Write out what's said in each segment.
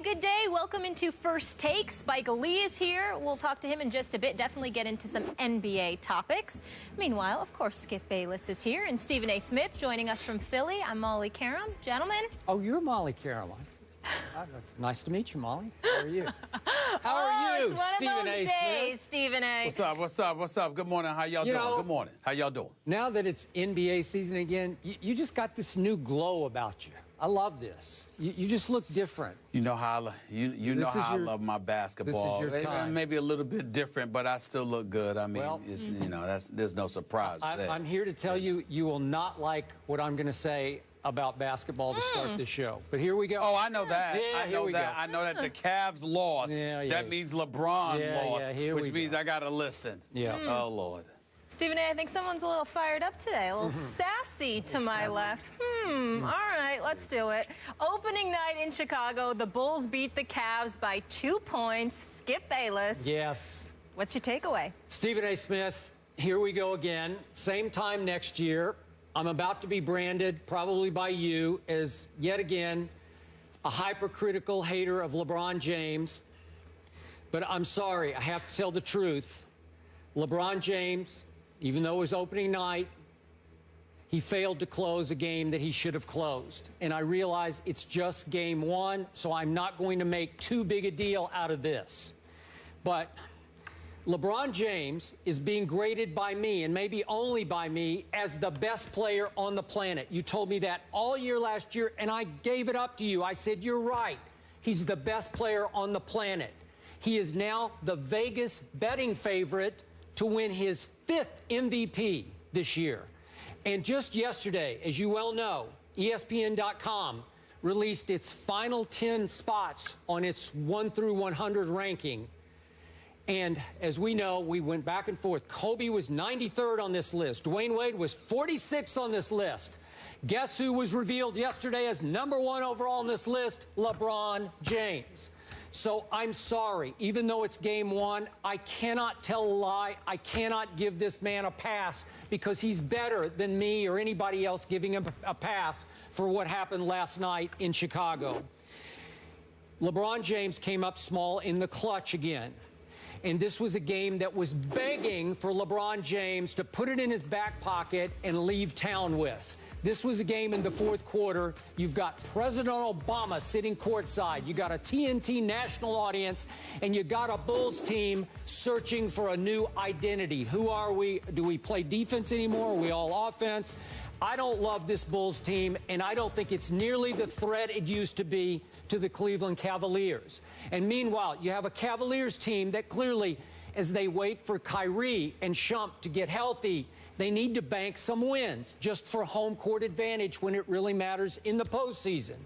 good day. Welcome into First Take. Spike Lee is here. We'll talk to him in just a bit. Definitely get into some NBA topics. Meanwhile, of course, Skip Bayless is here and Stephen A. Smith joining us from Philly. I'm Molly Karam. Gentlemen. Oh, you're Molly Karam. It's nice to meet you, Molly. How are you? How are you, it's one Stephen of those A. days, Smith? Stephen A. What's up? What's up? What's up? Good morning. How y'all doing? Good morning. How y'all doing? Now that it's NBA season again, you just got this new glow about you. I love this. You just look different. You know how I love my basketball. This is your time. Maybe a little bit different, but I still look good. I mean, it's, there's no surprise there. I'm here to tell you, you will not like what I'm going to say about basketball to start the show. But here we go. Oh, I know that. Yeah, I know that. I know that the Cavs lost. That means LeBron lost, which means I got to listen. Yeah. Oh, Lord. Stephen A., I think someone's a little fired up today, a little sassy to my left. All right, let's do it. Opening night in Chicago, the Bulls beat the Cavs by 2 points. Skip Bayless. Yes. What's your takeaway? Stephen A. Smith, here we go again. Same time next year. I'm about to be branded, probably by you, as yet again a hypercritical hater of LeBron James. But I'm sorry, I have to tell the truth. LeBron James, even though it was opening night, he failed to close a game that he should have closed. And I realize it's just game one, so I'm not going to make too big a deal out of this. But LeBron James is being graded by me, and maybe only by me, as the best player on the planet. You told me that all year last year, and I gave it up to you. I said, you're right. He's the best player on the planet. He is now the Vegas betting favorite to win his 5th MVP this year. And just yesterday, as you well know, ESPN.com released its final 10 spots on its 1 through 100 ranking. And as we know, we went back and forth. Kobe was 93rd on this list. Dwayne Wade was 46th on this list. Guess who was revealed yesterday as #1 overall on this list? LeBron James. So I'm sorry, even though it's game one, I cannot tell a lie. I cannot give this man a pass because he's better than me or anybody else giving him a pass for what happened last night in Chicago. LeBron James came up small in the clutch again. And this was a game that was begging for LeBron James to put it in his back pocket and leave town with. This was a game in the fourth quarter. You've got President Obama sitting courtside. You got a TNT national audience, and you got a Bulls team searching for a new identity. Who are we? Do we play defense anymore? Are we all offense? I don't love this Bulls team, and I don't think it's nearly the threat it used to be to the Cleveland Cavaliers. And meanwhile, you have a Cavaliers team that clearly, as they wait for Kyrie and Shump to get healthy, they need to bank some wins just for home court advantage when it really matters in the postseason.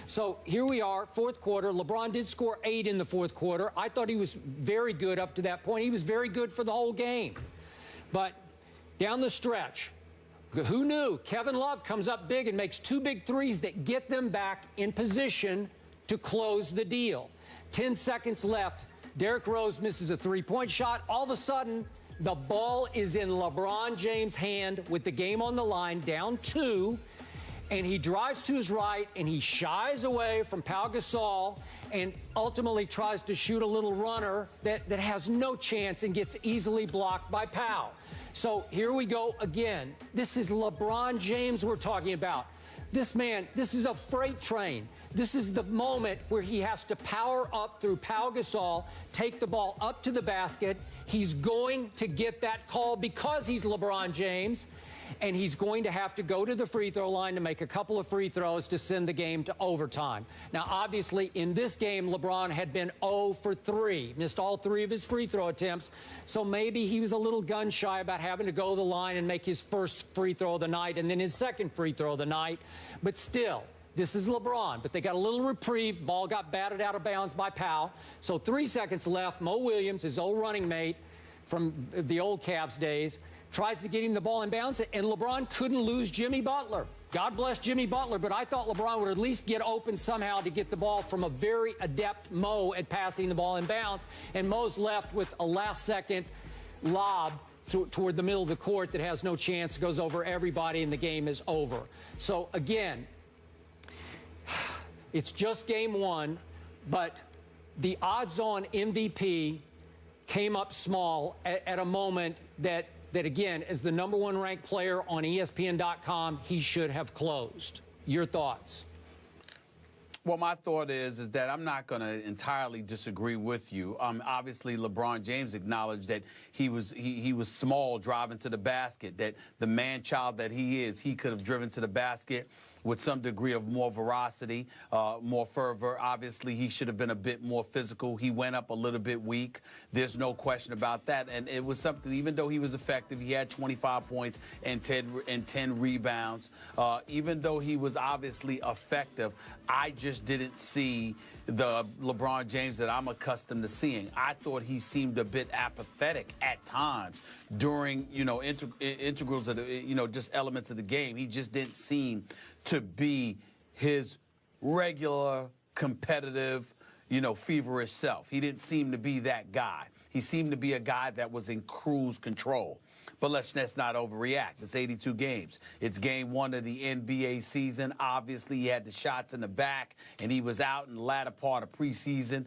So here we are, fourth quarter. LeBron did score 8 in the fourth quarter. I thought he was very good up to that point. He was very good for the whole game. But down the stretch, who knew? Kevin Love comes up big and makes 2 big threes that get them back in position to close the deal. 10 seconds left. Derrick Rose misses a 3-point shot. All of a sudden, the ball is in LeBron James' hand with the game on the line, down 2. And he drives to his right, and he shies away from Pau Gasol and ultimately tries to shoot a little runner that has no chance and gets easily blocked by Pau. So here we go again. This is LeBron James we're talking about. This man, this is a freight train. This is the moment where he has to power up through Pau Gasol, take the ball up to the basket. He's going to get that call because he's LeBron James, and he's going to have to go to the free throw line to make a couple of free throws to send the game to overtime. Now, obviously, in this game, LeBron had been 0 for 3, missed all 3 of his free throw attempts, so maybe he was a little gun-shy about having to go to the line and make his first free throw of the night and then his second free throw of the night. But still, this is LeBron, but they got a little reprieve. Ball got batted out of bounds by Pau. So 3 seconds left. Mo Williams, his old running mate from the old Cavs days, tries to get him the ball in bounds, and LeBron couldn't lose Jimmy Butler. God bless Jimmy Butler, but I thought LeBron would at least get open somehow to get the ball from a very adept Mo at passing the ball in bounds, and Mo's left with a last-second lob toward the middle of the court that has no chance, goes over everybody, and the game is over. So, again, it's just game one. but the odds-on MVP came up small at a moment that again, as the #1 ranked player on ESPN.com, he should have closed. Your thoughts? Well, my thought is that I'm not going to entirely disagree with you. Obviously, LeBron James acknowledged that he was small driving to the basket, that the man-child that he is, he could have driven to the basket with some degree of more veracity, more fervor. Obviously, he should have been a bit more physical. He went up a little bit weak. There's no question about that. And it was something, even though he was effective, he had 25 points and 10 rebounds. Even though he was obviously effective, I just didn't see the LeBron James that I'm accustomed to seeing. I thought he seemed a bit apathetic at times during, integrals of the, just elements of the game. He just didn't seem to be his regular competitive, feverish self. He didn't seem to be that guy. He seemed to be a guy that was in cruise control. But let's not overreact. It's 82 games. It's game 1 of the NBA season. Obviously, he had the shots in the back, and he was out in the latter part of preseason.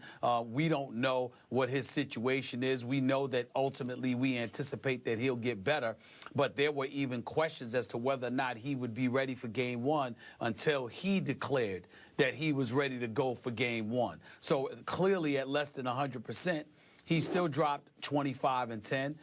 We don't know what his situation is. We know that ultimately we anticipate that he'll get better. But there were even questions as to whether or not he would be ready for game 1 until he declared that he was ready to go for game 1. So clearly at less than 100%, he still dropped 25 and 10.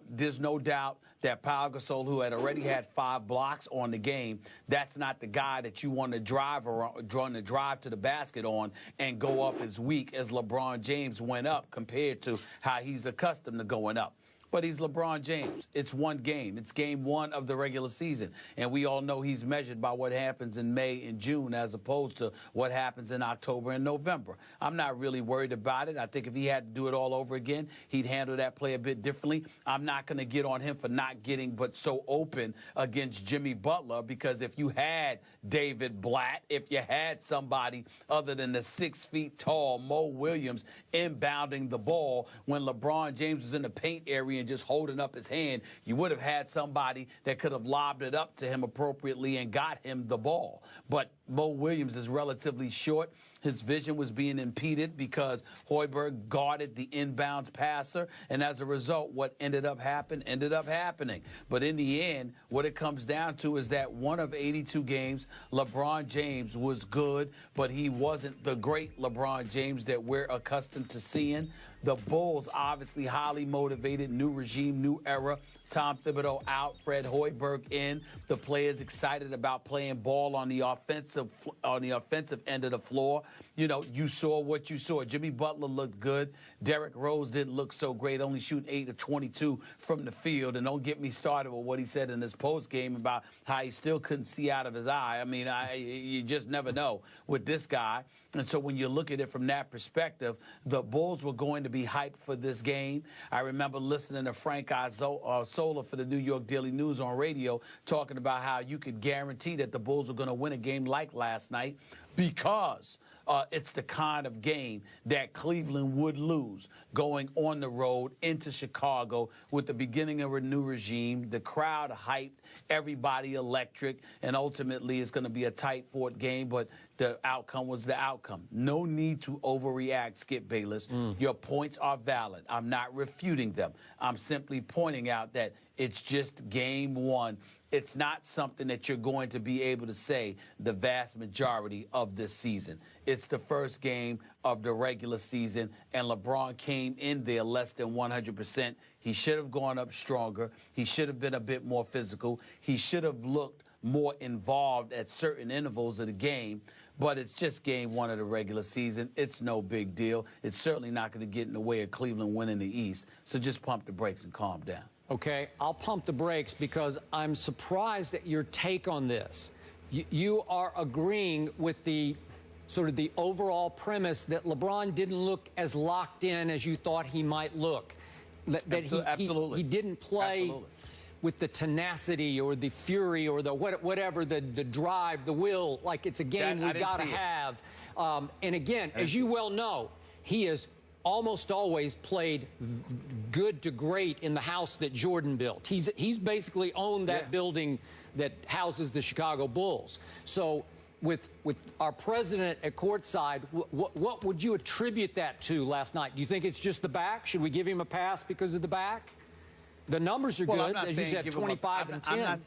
There's no doubt that Pau Gasol, who had already had 5 blocks on the game, that's not the guy that you want to drive to the basket on and go up as weak as LeBron James went up compared to how he's accustomed to going up. But he's LeBron James. It's one game. It's game 1 of the regular season. And we all know he's measured by what happens in May and June as opposed to what happens in October and November. I'm not really worried about it. I think if he had to do it all over again, he'd handle that play a bit differently. I'm not going to get on him for not getting but so open against Jimmy Butler, because if you had David Blatt, if you had somebody other than the 6 feet tall Mo Williams inbounding the ball when LeBron James was in the paint area and just holding up his hand, you would have had somebody that could have lobbed it up to him appropriately and got him the ball. But Mo Williams is relatively short. His vision was being impeded because Hoiberg guarded the inbounds passer, and as a result, what ended up happening. But in the end, what it comes down to is that 1 of 82 games, LeBron James was good, but he wasn't the great LeBron James that we're accustomed to seeing. The Bulls, obviously highly motivated, new regime, new era. Tom Thibodeau out, Fred Hoiberg in. The players excited about playing ball on the offensive end of the floor. You saw what you saw. Jimmy Butler looked good. Derrick Rose didn't look so great, only shooting 8 of 22 from the field. And don't get me started with what he said in his post game about how he still couldn't see out of his eye. I mean, you just never know with this guy. And so when you look at it from that perspective, the Bulls were going to be hyped for this game. I remember listening to Frank Isola for the New York Daily News on radio talking about how you could guarantee that the Bulls were going to win a game like last night because it's the kind of game that Cleveland would lose going on the road into Chicago with the beginning of a new regime, the crowd hyped, everybody electric, and ultimately it's going to be a tight-fought game, but the outcome was the outcome. No need to overreact, Skip Bayless. Your points are valid. I'm not refuting them. I'm simply pointing out that it's just game 1. It's not something that you're going to be able to say the vast majority of this season. It's the first game of the regular season, and LeBron came in there less than 100%. He should have gone up stronger. He should have been a bit more physical. He should have looked more involved at certain intervals of the game. But it's just game 1 of the regular season. It's no big deal. It's certainly not going to get in the way of Cleveland winning the East. So just pump the brakes and calm down. Okay, I'll pump the brakes because I'm surprised at your take on this. You are agreeing with the sort of the overall premise that LeBron didn't look as locked in as you thought he might look. Absolutely. He didn't play with the tenacity or the fury or the whatever, the drive, the will, like it's a game we got to have. And again, as you well know, he is almost always played good to great in the house that Jordan built. He's basically owned that building that houses the Chicago Bulls. So with our president at courtside, what would you attribute that to last night? Do you think it's just the back? Should we give him a pass because of the back? The numbers are good, as you said, 25 and 10.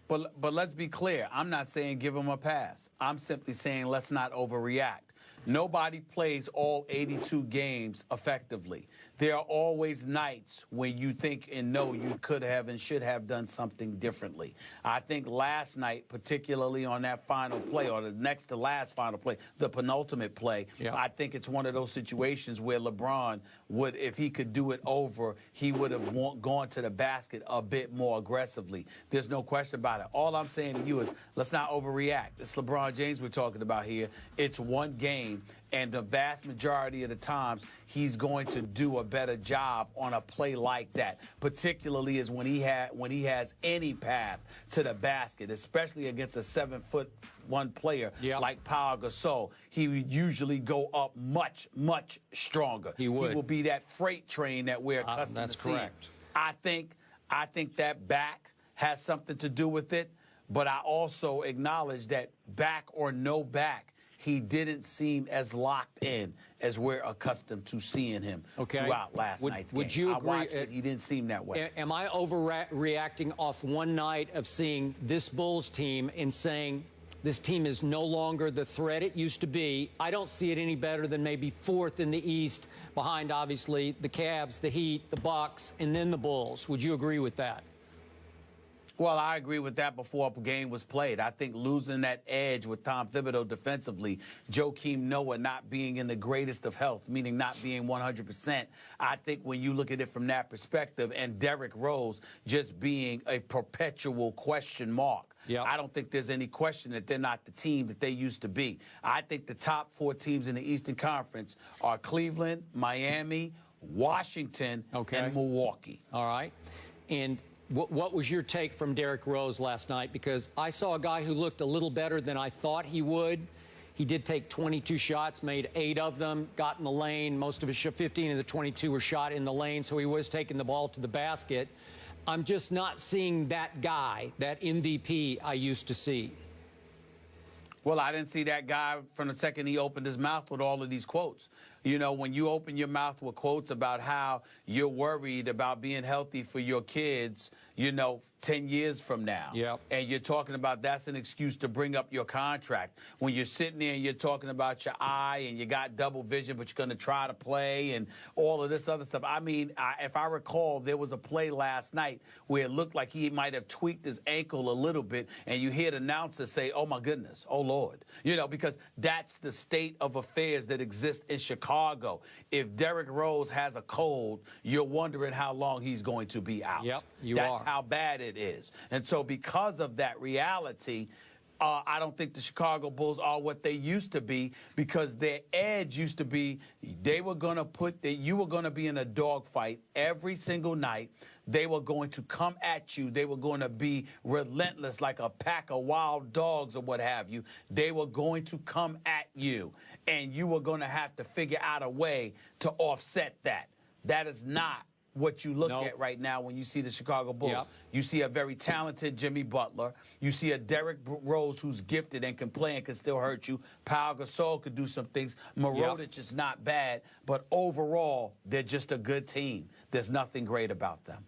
But let's be clear. I'm not saying give him a pass. I'm simply saying let's not overreact. Nobody plays all 82 games effectively. There are always nights when you think and know you could have and should have done something differently. I think last night, particularly on that final play, or the next to last final play, the penultimate play, I think it's one of those situations where LeBron would, if he could do it over, he would have gone to the basket a bit more aggressively. There's no question about it. All I'm saying to you is let's not overreact. It's LeBron James we're talking about here. It's one game. And the vast majority of the times, he's going to do a better job on a play like that, particularly is when he has any path to the basket, especially against a 7'1" player like Pau Gasol. He would usually go up much, much stronger. He would. He will be that freight train that we're accustomed to seeing. That's correct. I think that back has something to do with it, but I also acknowledge that back or no back, he didn't seem as locked in as we're accustomed to seeing him throughout last night's game. Would you agree? I watched it. He didn't seem that way. Am I overreacting off one night of seeing this Bulls team and saying this team is no longer the threat it used to be? I don't see it any better than maybe fourth in the East, behind, obviously, the Cavs, the Heat, the Bucks, and then the Bulls. Would you agree with that? Well, I agree with that before a game was played. I think losing that edge with Tom Thibodeau defensively, Joakim Noah not being in the greatest of health, meaning not being 100%, I think when you look at it from that perspective, and Derrick Rose just being a perpetual question mark, I don't think there's any question that they're not the team that they used to be. I think the top 4 teams in the Eastern Conference are Cleveland, Miami, Washington, and Milwaukee. All right. And what was your take from Derrick Rose last night? Because I saw a guy who looked a little better than I thought he would. He did take 22 shots, made 8 of them, got in the lane. Most of his 15 of the 22 were shot in the lane, so he was taking the ball to the basket. I'm just not seeing that guy, that MVP I used to see. Well, I didn't see that guy from the second he opened his mouth with all of these quotes. You know, when you open your mouth with quotes about how you're worried about being healthy for your kids, you know, 10 years from now. And you're talking about that's an excuse to bring up your contract. When you're sitting there and you're talking about your eye and you got double vision, but you're going to try to play and all of this other stuff. I mean, if I recall, there was a play last night where it looked like he might have tweaked his ankle a little bit, and you hear the announcer say, oh, my goodness, oh, Lord. You know, because that's the state of affairs that exist in Chicago. If Derrick Rose has a cold, you're wondering how long he's going to be out. That's how bad it is. And so because of that reality, I don't think the Chicago Bulls are what they used to be, because their edge used to be they were going to put that you were going to be in a dogfight every single night. They were going to come at you. They were going to be relentless like a pack of wild dogs or what have you. They were going to come at you, and you were going to have to figure out a way to offset that. That is not what you look at right now when you see the Chicago Bulls. You see a very talented Jimmy Butler. You see a Derrick Rose who's gifted and can play and can still hurt you. Pau Gasol could do some things. Mirotic is not bad, but overall, they're just a good team. There's nothing great about them.